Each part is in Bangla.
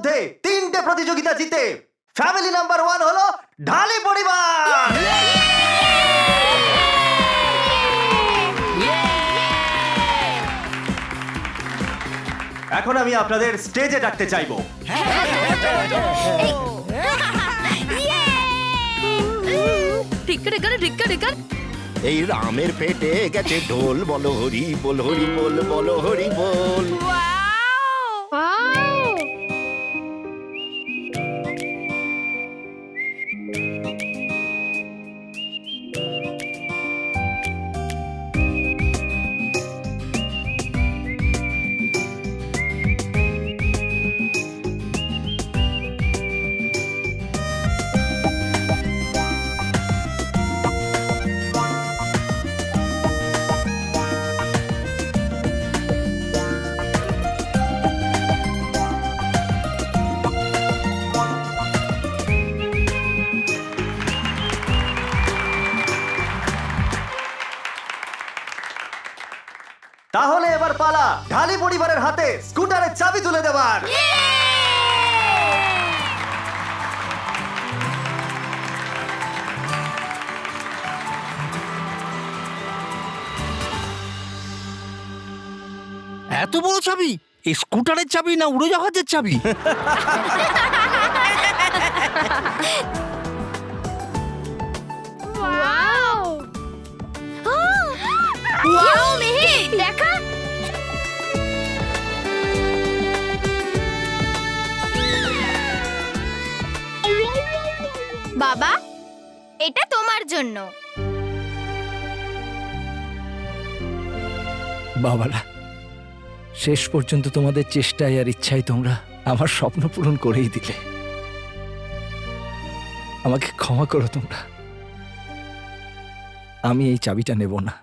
মধ্যে 3টে প্রতিযোগিতা জিতে ফ্যামিলি নাম্বার 1 হলো ঢালি পরিবার। এখন আমি আপনাদের স্টেজে ডাকতে চাইবো। এই রামের পেটে গেছে ঢোল, বলো হরি বল, হরি বল, বলো হরি বল। তাহলে এবার পালা ঢালি পরিবারের হাতে স্কুটারের চাবি তুলে দেওয়ার। এত বড় চাবি? এই স্কুটারের চাবি না উড়োজাহাজের চাবি? দেখা বাবা, এটা তোমার জন্য। বাবারা, শেষ পর্যন্ত তোমাদের চেষ্টায় আর ইচ্ছায় তোমরা আমার স্বপ্ন পূরণ করেই দিলে। আমাকে ক্ষমা করো তোমরা, আমি এই চাবিটা নেব না।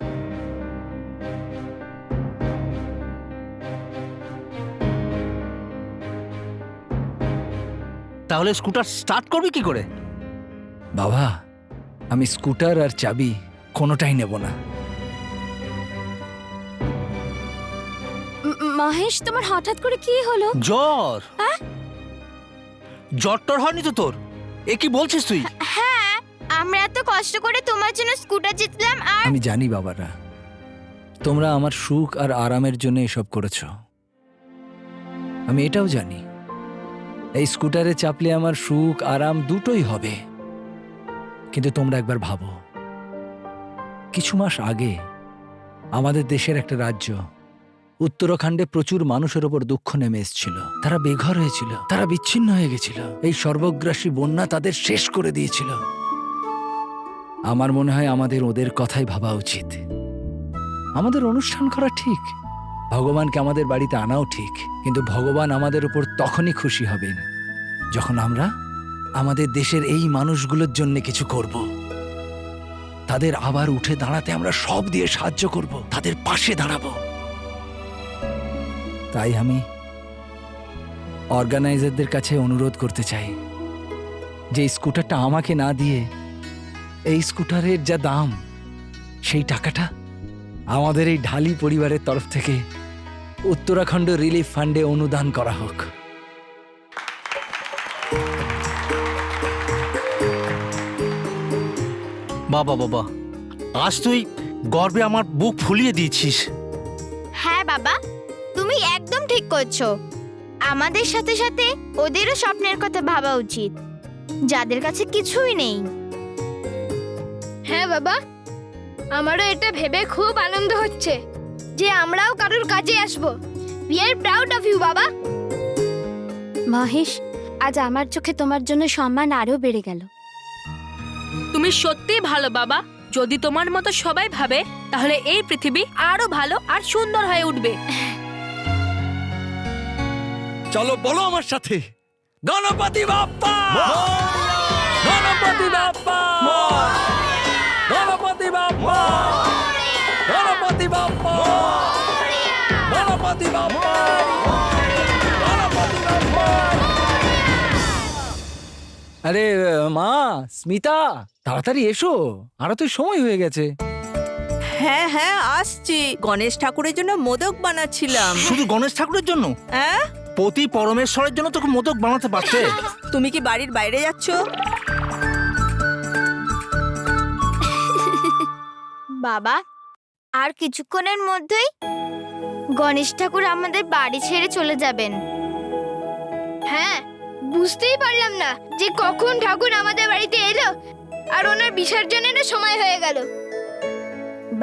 তাহলে স্কুটার স্টার্ট করবি কি করে? বাবা, আমি স্কুটার আর চাবি কোনোটাই নেব না। মহেশ, তোমার হঠাৎ করে কি হলো? জ্বর? জ্বর টর হয়নি তো তোর? এ কি বলছিস তুই? হ্যাঁ, আমরা এত কষ্ট করে তোমার জন্য স্কুটার জিতলাম আর আমি জানি বাবারা, তোমরা আমার সুখ আর আরামের জন্য এসব করেছ। আমি এটাও জানি এই স্কুটারে চাপলে আমার সুখ আরাম দুটোই হবে। কিন্তু তোমরা একবার ভাবো, কিছু মাস আগে আমাদের দেশের একটা রাজ্য উত্তরাখণ্ডে প্রচুর মানুষের ওপর দুঃখ নেমে এসেছিল। তারা বেঘর হয়েছিল, তারা বিচ্ছিন্ন হয়ে গেছিল। এই সর্বগ্রাসী বন্যা তাদের শেষ করে দিয়েছিল। আমার মনে হয় আমাদের ওদের কথাই ভাবা উচিত। আমাদের অনুষ্ঠান করা ঠিক, ভগবানকে আমাদের বাড়িতে আনাও ঠিক, কিন্তু ভগবান আমাদের উপর তখনই খুশি হবেন যখন আমরা আমাদের দেশের এই মানুষগুলোর জন্য কিছু করব। তাদের আবার উঠে দাঁড়াতে আমরা সব দিয়ে সাহায্য করব, তাদের পাশে দাঁড়াবো। তাই আমি অর্গানাইজারদের কাছে অনুরোধ করতে চাই যে এই স্কুটারটা আমাকে না দিয়ে এই স্কুটারের যা দাম সেই টাকাটা আমাদের এই ঢালি পরিবারের তরফ থেকে উত্তরাখণ্ড রিলিফ ফান্ডে অনুদান করা হোক। বাবা বাবা, আজ তুই গর্বে আমার বুক ফুলিয়ে দিয়েছিস। হ্যাঁ বাবা, তুমি একদম ঠিক করছো। আমাদের সাথে সাথে ওদেরও স্বপ্নের কথা ভাবা উচিত, যাদের কাছে কিছুই নেই। হ্যাঁ বাবা, আমারও এটা ভেবে খুব আনন্দ হচ্ছে যে আমরাও কারোর কাজে আসব। We are proud of you বাবা। মহেশ, আজ আমার চোখে তোমার জন্য সম্মান আরো বেড়ে গেল। তুমি সত্যিই ভালো বাবা। যদি তোমার মতো সবাই ভাবে তাহলে এই পৃথিবী আরো ভালো আর সুন্দর হয়ে উঠবে। চলো বলো আমার সাথে, গণপতি বাপ্পা, গণপতি বাপ্পা, গণপতি বাপ্পা, গণপতি বাপ্পা, গণপতি বাপ্পা, গণপতি বাপ্পা। আরে মা স্মিতা, তাড়াতাড়ি এসো, আরো তো সময় হয়ে গেছে। হ্যাঁ হ্যাঁ আসছি, গণেশ ঠাকুরের জন্য মোদক বানাচ্ছিলাম। শুধু গণেশ ঠাকুরের জন্য? হ্যাঁ, পতি পরমেশ্বরের জন্য তোকে মোদক বানাতে পারতে। তুমি কি বাড়ির বাইরে যাচ্ছ? বাবা, আর কিছুক্ষণের মধ্যেই গণেশ ঠাকুর আমাদের বাড়ি ছেড়ে চলে যাবেন। হ্যাঁ, বুঝতেই পারলাম না যে কখন ঠাকুর আমাদের বাড়িতে এলো আর ওনার বিসর্জনেরও সময় হয়ে গেল।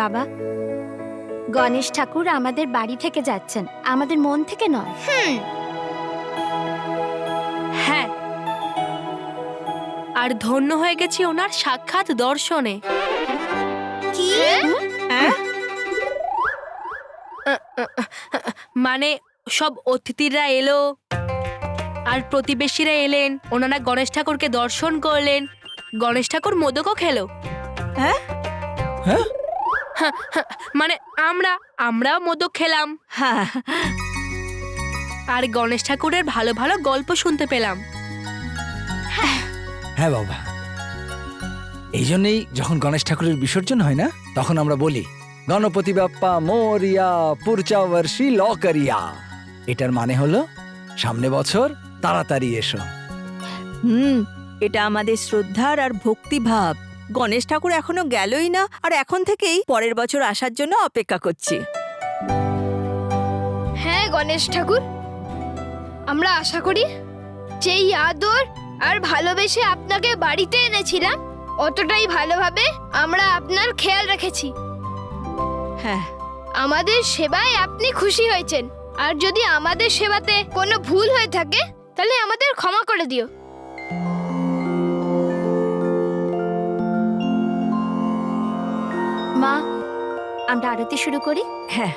বাবা, গণেশ ঠাকুর আমাদের বাড়ি থেকে যাচ্ছেন, আমাদের মন থেকে নয়। হ্যাঁ, আর ধন্য হয়ে গেছি ওনার সাক্ষাৎ দর্শনে। কি? মানে সব অতিথিরা এলো আর প্রতিবেশীরা এলেন, ওনারা গণেশ ঠাকুরকে দর্শন করলেন, গণেশ ঠাকুর মোদকও খেলো। হ্যাঁ? হ্যাঁ? মানে আমরাও মোদক খেলাম হ্যাঁ, আর গণেশ ঠাকুরের ভালো ভালো গল্প শুনতে পেলাম। হ্যাঁ বাবা, এই জন্যই যখন গণেশ ঠাকুরের বিসর্জন হয় না, তখন আমরা বলি গণপতি বাপ্পা মোরিয়া পুরচা বর্ষি লকরিয়া। এটার মানে হলো সামনে বছর তাড়াতাড়ি এসো। এটা আমাদের শ্রদ্ধার আর ভক্তিভাব। গণেশ ঠাকুর এখনো গেলই না, আর এখন থেকেই পরের বছর আসার জন্য অপেক্ষা করছি। হ্যাঁ গণেশ ঠাকুর, আমরা আশা করি যেই আদর আর ভালোবেসে আপনাকে বাড়িতে এনেছিলাম, অতটাই ভালোভাবে আমরা আপনার খেয়াল রেখেছি। হ্যাঁ, আমাদের সেবায় আপনি খুশি হয়েছেন, আর যদি আমাদের সেবাতে কোনো ভুল হয়ে থাকে তাহলে আমাদের ক্ষমা করে দিও। মা, আমরা আরতি শুরু করি। হ্যাঁ।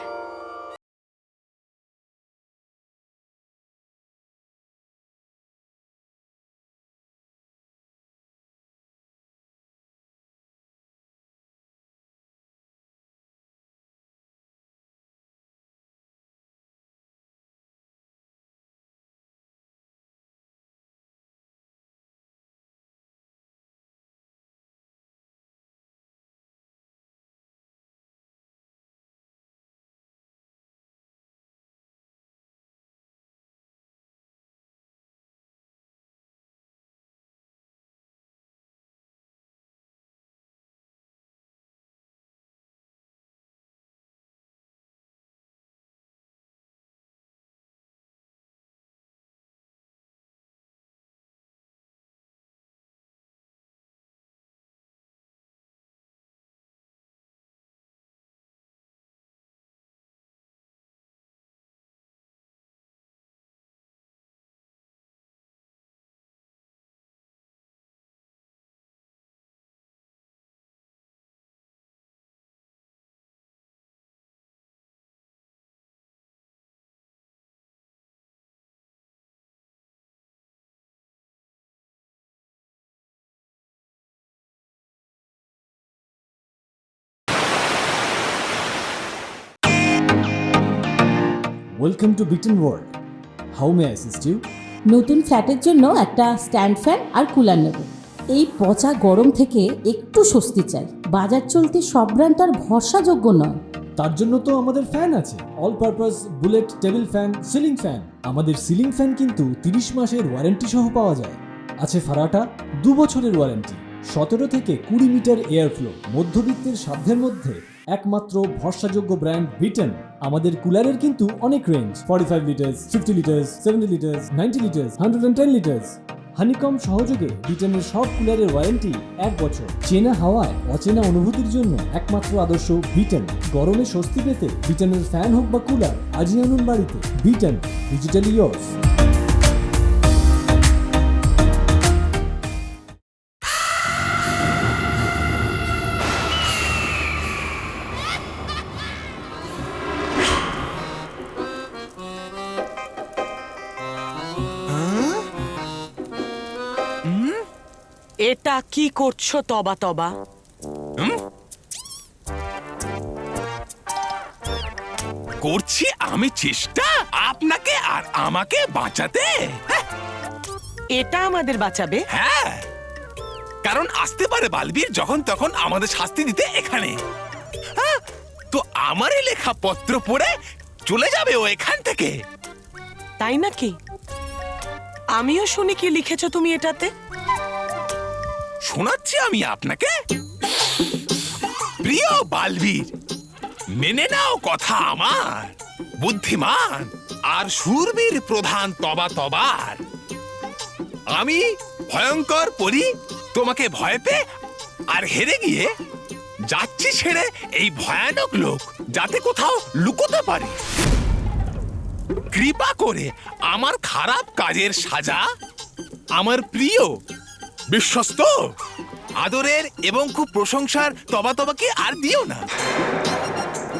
Welcome to Beaten World. How may I assist you? নতুন ফ্ল্যাটের জন্য একটা স্ট্যান্ড ফ্যান আর কুলার নেব। এই পচা গরম থেকে একটু স্বস্তি চাই। বাজার চলতে সব ব্র্যান্ড তো আর ভরসাযোগ্য নয়। তার জন্য তো আমাদের ফ্যান আছে, all purpose bullet table fan, ceiling fan. আমাদের সিলিং ফ্যান কিন্তু 30 মাসের ওয়ারেন্টি সহ পাওয়া যায়। আছে ফারাটা 2 বছরের ওয়ারেন্টি, 17 থেকে 20 মিটার এয়ার ফ্লো, মধ্যবিত্তের সাধ্যের মধ্যে একমাত্র ভরসাযোগ্য ব্র্যান্ড বিটেন। আমাদের কুলারের কিন্তু অনেক range, 45 litres, 50 litres, 70 litres, 90 litres, 110 litres. Honeycomb সহযোগে বিটেনের সব কুলারের ওয়ারেন্টি 1 বছর। চেনা হাওয়ায় অচেনা অনুভূতির জন্য একমাত্র আদর্শ বিটেন। গরমে স্বস্তি পেতে বিটেনের ফ্যান হোক বা কুলার, আজই আনুন বাড়িতে। Beaten, digitally yours. এটা কি করছো তবা তবা? করছি আমি চেষ্টা আপনাকে আর আমাকে বাঁচাতে। এটা আমাদের বাঁচাবে? হ্যাঁ, কারণ আসতে পারে বালবীর যখন তখন আমাদের শাস্তি দিতে এখানে। তো আমারই লেখা পত্র পড়ে চলে যাবে ও এখান থেকে। তাই নাকি? আমিও শুনি কি লিখেছো তুমি এটাতে। শোনাচ্ছি আমি আপনাকে। প্রিয় বালবীর, মেনে নাও কথা আমার। বুদ্ধিমান আর শূরবীর প্রধান তবা তবার আমি ভয়ঙ্কর পরি তোমাকে ভয় পেয়ে আর হেরে গিয়ে যাচ্ছি ছেড়ে এই ভয়ানক লোক, যাতে কোথাও লুকোতে পারি। কৃপা করে আমার খারাপ কাজের সাজা আমার প্রিয়, বিশ্বস্ত, আদরের এবং খুব প্রশংসার তবা তবাকে আর দিও না।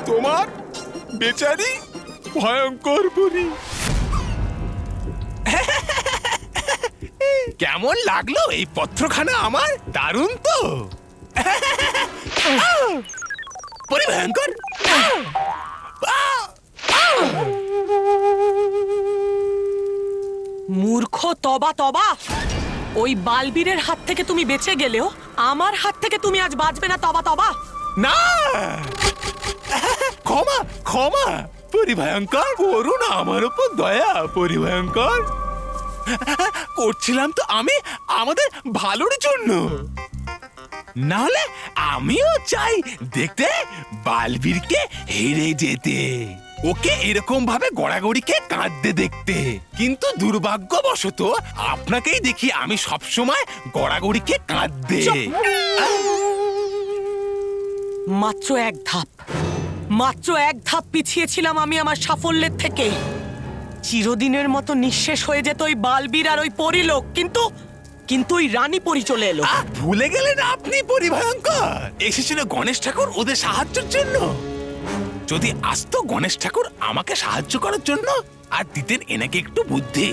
তোমার বেচারি ভয়ঙ্কর পরি। কেমন লাগলো এই পত্রখানা আমার? দারুণ তো? পরি ভয়ঙ্কর। মূর্খ তবা তবা, ওই বালবীরের হাত থেকে তুমি বেঁচে গেলেও আমার হাত থেকে তুমি আজ বাঁচবে না তবা তবা। না, ক্ষমা ক্ষমা পরিভয়ঙ্কর, করুন আমার উপর দয়া। পরিভয়ঙ্কর, করছিলাম তো আমি আমাদের ভালোর জন্য। না হলে আমিও চাই দেখতে বালবীরকে হেরে যেতে, ওকে এরকম ভাবে গড়াগড়িকে কাঁদতে দেখতে। কিন্তু দুর্ভাগ্যবশত আপনাকেই দেখি আমি সবসময় গড়াগড়িকে কাঁদতে। মাত্র এক ধাপ পিছিয়েছিলাম আমি আমার সাফল্যের থেকে। চিরদিনের মতো নিঃশেষ হয়ে যেত ওই বালবীর আর ওই পরিলোক, কিন্তু ওই রানী পরি চলে এলো। ভুলে গেলেন আপনি পরিভয়ঙ্কর? এসেছিল গণেশ ঠাকুর ওদের সাহায্যের জন্য। যদি আসতো গণেশ ঠাকুর আমাকে সাহায্য করার জন্য, আর দিতেন এনাকে একটু বুদ্ধি।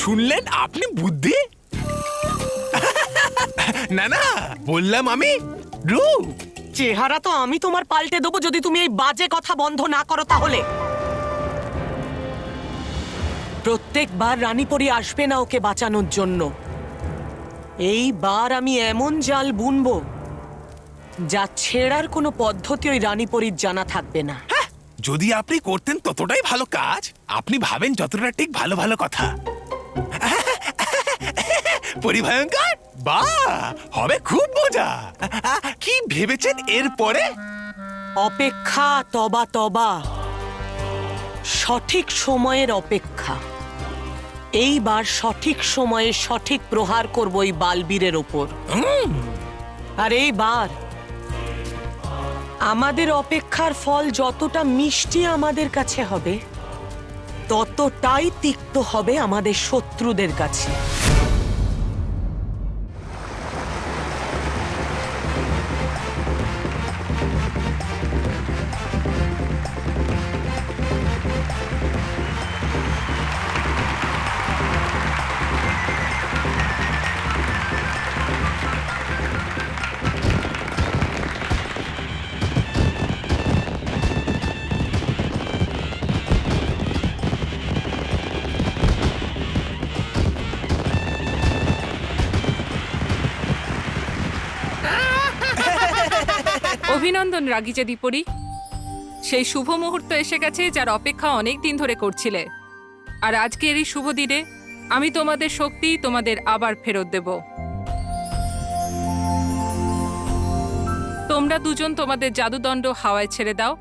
শুনলেন আপনি বুদ্ধি? না না, বললাম আমি রূপ। চেহারা তো আমি তোমার পাল্টে দেবো যদি তুমি এই বাজে কথা বন্ধ না করো। তাহলে প্রত্যেকবার রানীপরি আসবে না ওকে বাঁচানোর জন্য। এইবার আমি এমন জাল বুনবো যা ছেড়ার কোনো পদ্ধতি ওই রানীপরির জানা থাকবে না। যদি আপনি করতেন ততটাই ভালো কাজ। আপনি ভাবেন যতটা ঠিক ভালো ভালো কথা। পরিভয়ঙ্কর, বাহ, হবে খুব মজা। কি ভেবেছেন এরপরে? অপেক্ষা তবা তবা, সঠিক সময়ের অপেক্ষা। এইবার সঠিক সময়ে সঠিক প্রহার করব এই বালবীরের ওপর। আর এইবার আমাদের অপেক্ষার ফল যতটা মিষ্টি আমাদের কাছে হবে, ততটাই তিক্ত হবে আমাদের শত্রুদের কাছে। অভিনন্দন রাগিচে দ্বিপরি, সেই শুভ মুহূর্ত এসে গেছে যার অপেক্ষা অনেক দিন ধরে করছিলে। আর আজকের এই শুভ দিনে আমি তোমাদের শক্তি তোমাদের আবার ফেরত দেব। তোমরা দুজন তোমাদের জাদুদণ্ড হাওয়ায় ছেড়ে দাও।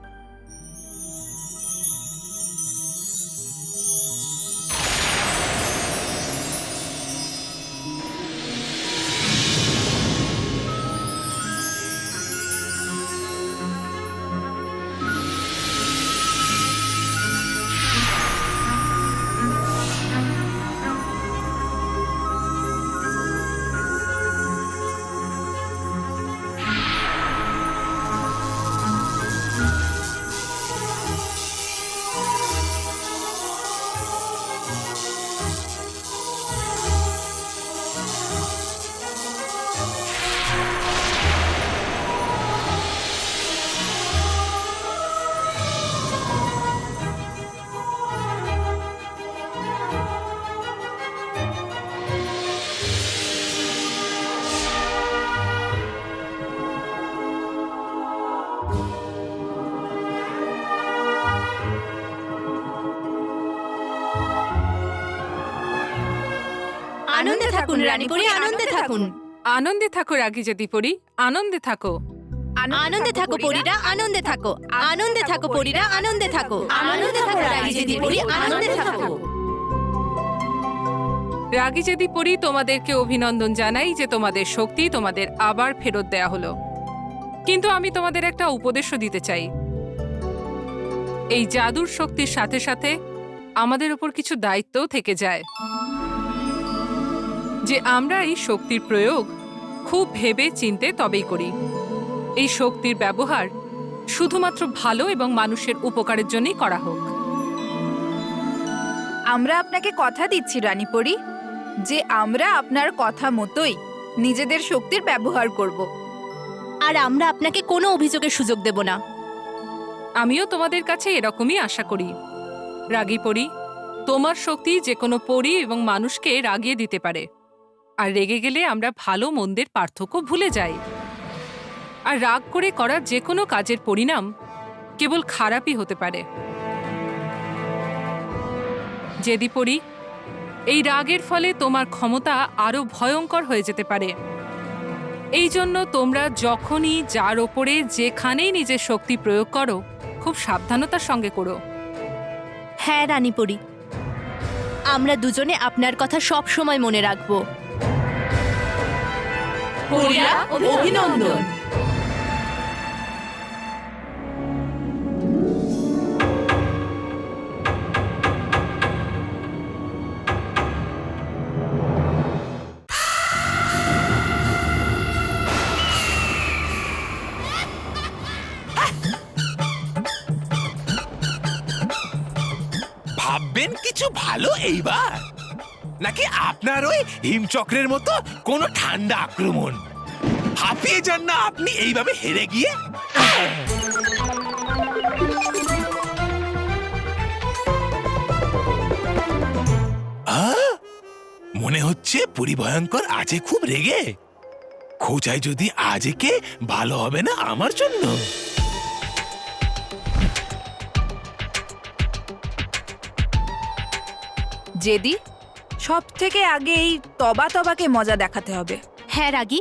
আনন্দে থাকুন রানীপুরি, আনন্দে থাকুন। আনন্দে থাকো রাগী যদি পড়ি, আনন্দে থাকো। আনন্দে থাকো পরীরা, আনন্দে থাকো। আনন্দে থাকো পরীরা, আনন্দে থাকো। আনন্দে থাকো রানী দিদি পরী, আনন্দে থাকো। রাগী যদি পড়ি, তোমাদেরকে অভিনন্দন জানাই যে তোমাদের শক্তি তোমাদের আবার ফেরত দেয়া হলো। কিন্তু আমি তোমাদের একটা উপদেশও দিতে চাই। এই জাদুর শক্তির সাথে সাথে আমাদের উপর কিছু দায়িত্বও থেকে যায়, যে আমরা এই শক্তির প্রয়োগ খুব ভেবে চিন্তে তবেই করি। এই শক্তির ব্যবহার শুধুমাত্র ভালো এবং মানুষের উপকারের জন্যই করা হোক। আমরা আপনাকে কথা দিচ্ছি রানীপরি যে আমরা আপনার কথা মতোই নিজেদের শক্তির ব্যবহার করব, আর আমরা আপনাকে কোনো অভিযোগের সুযোগ দেব না। আমিও তোমাদের কাছে এরকমই আশা করি। রাগী পড়ি, তোমার শক্তি যে কোনো পরি এবং মানুষকে রাগিয়ে দিতে পারে, আর রেগে গেলে আমরা ভালো মন্দের পার্থক্য ভুলে যাই। আর রাগ করে করা যে কোনো কাজের পরিণাম কেবল খারাপই হতে পারে। যেদি পড়ি, এই রাগের ফলে তোমার ক্ষমতা আরো ভয়ঙ্কর হয়ে যেতে পারে। এই জন্য তোমরা যখনই যার ওপরে যেখানেই নিজের শক্তি প্রয়োগ করো, খুব সাবধানতার সঙ্গে করো। হ্যাঁ রানীপরি, আমরা দুজনে আপনার কথা সব সময় মনে রাখব। পরীরা, অভিনন্দন। ভাববেন কিছু ভালো এইবার, নাকি আপনার ওই হিমচক্রের মতো কোনো ঠান্ডা আক্রমণ? হাঁপিয়ে যান না আপনি এইভাবে হেরে গিয়ে। মনে হচ্ছে পরিভয়ঙ্কর আজে খুব রেগে। খোঁজায় যদি আজকে ভালো হবে না আমার জন্য। জেদি, সব থেকে আগে এই তবাকে মজা দেখাতে হবে। হ্যাঁ রাগী,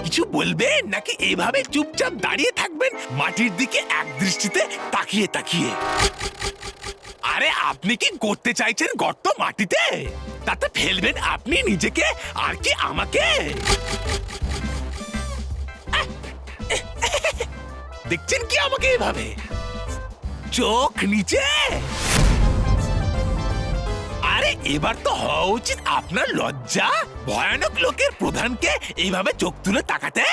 কিছু বলবেন নাকি এইভাবে চুপচাপ দাঁড়িয়ে থাকবেন মাটির দিকে এক দৃষ্টিতে তাকিয়ে তাকিয়ে? আরে আপনি কি করতে চাইছেন গর্ত মাটিতে? তাতে ফেলবেন আপনি নিজেকে আর কি আমাকে? দেখছেন কি আমাকে এভাবে চোখ নিচে? আরে এবার তো হওয়া উচিত আপনার লজ্জা, ভয়ানক লোকের প্রধানকে এইভাবে চোখ তুলে তাকাতে।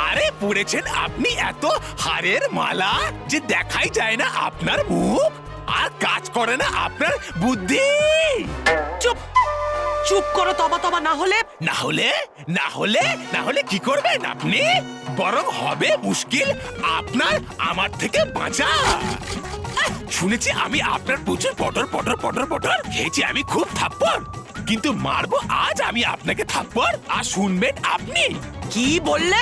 আরে পড়েছেন আপনি এত হাড়ের মালা যে দেখাই যায় না আপনার মুখ, আর কাজ করে না আপনার বুদ্ধি। চুপ চুপ করো তবা, না হলে না হলে না হলে না হলে কি করবেন আপনি? বরং হবে মুশকিল আপনার আমার থেকে বাঁচা। শুনেছি আমি আপনার প্রচুর পটর পটর পটর পটর খেয়েছি আমি খুব থাপ্পড়, কিন্তু মারবো আজ আমি আপনাকে থাপ্পড়, আর শুনবেন আপনি। কি বললে?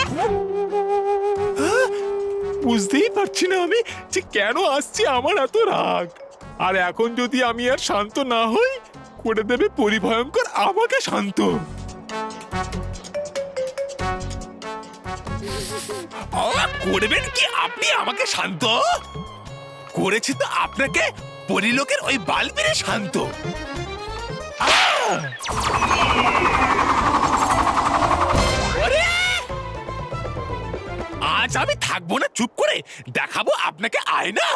বুঝতেই পারছি না আমি যে কেন আসছে আমার এত রাগ। আর এখন যদি আমি আর শান্ত না হই, করে দেবে পরিভয়ঙ্কর আমাকে শান্ত। করবেন কি আপনি আমাকে শান্ত? করেছি তো আপনাকে পরিলোকের ওই বালবিরে শান্ত। আজ আমি থাকবো না চুপ করে, দেখাবো আপনাকে আয়না।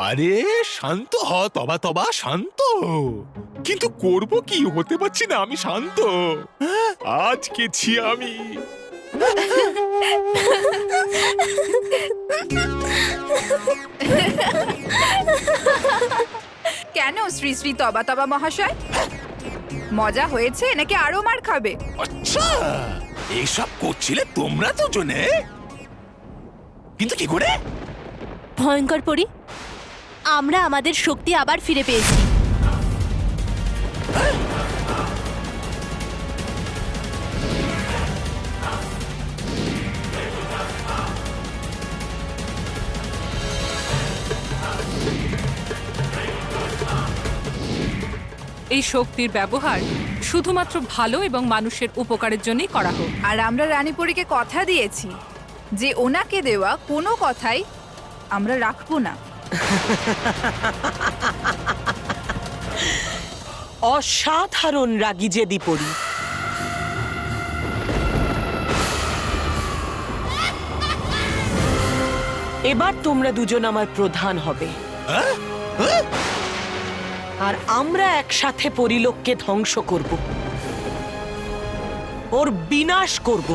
আরে শান্ত হ তবা তবা, শান্ত। কিন্তু করব কি, হতে পারছি না আমি শান্ত। আজ গেছি আমি। কেন শ্রী শ্রী তবা মহাশয়? মজা হয়েছে নাকি আরো মার খাবে? আচ্ছা এইসব করছিলে তোমরা দুজনে, কিন্তু কি করে? ভয়ঙ্কর পরি, আমরা আমাদের শক্তি আবার ফিরে পেয়েছি। এই শক্তির ব্যবহার শুধুমাত্র ভালো এবং মানুষের উপকারের জন্যই করা হোক। আর আমরা রানীপুরীকে কথা দিয়েছি যে ওনাকে দেওয়া কোনো কথাই আমরা রাখবো না। অসাধারণ রাগী জেদি পরি। এবার তোমরা দুজন আমার প্রধান হবে, আর আমরা একসাথে পরিলোককে ধ্বংস করব, ওর বিনাশ করব।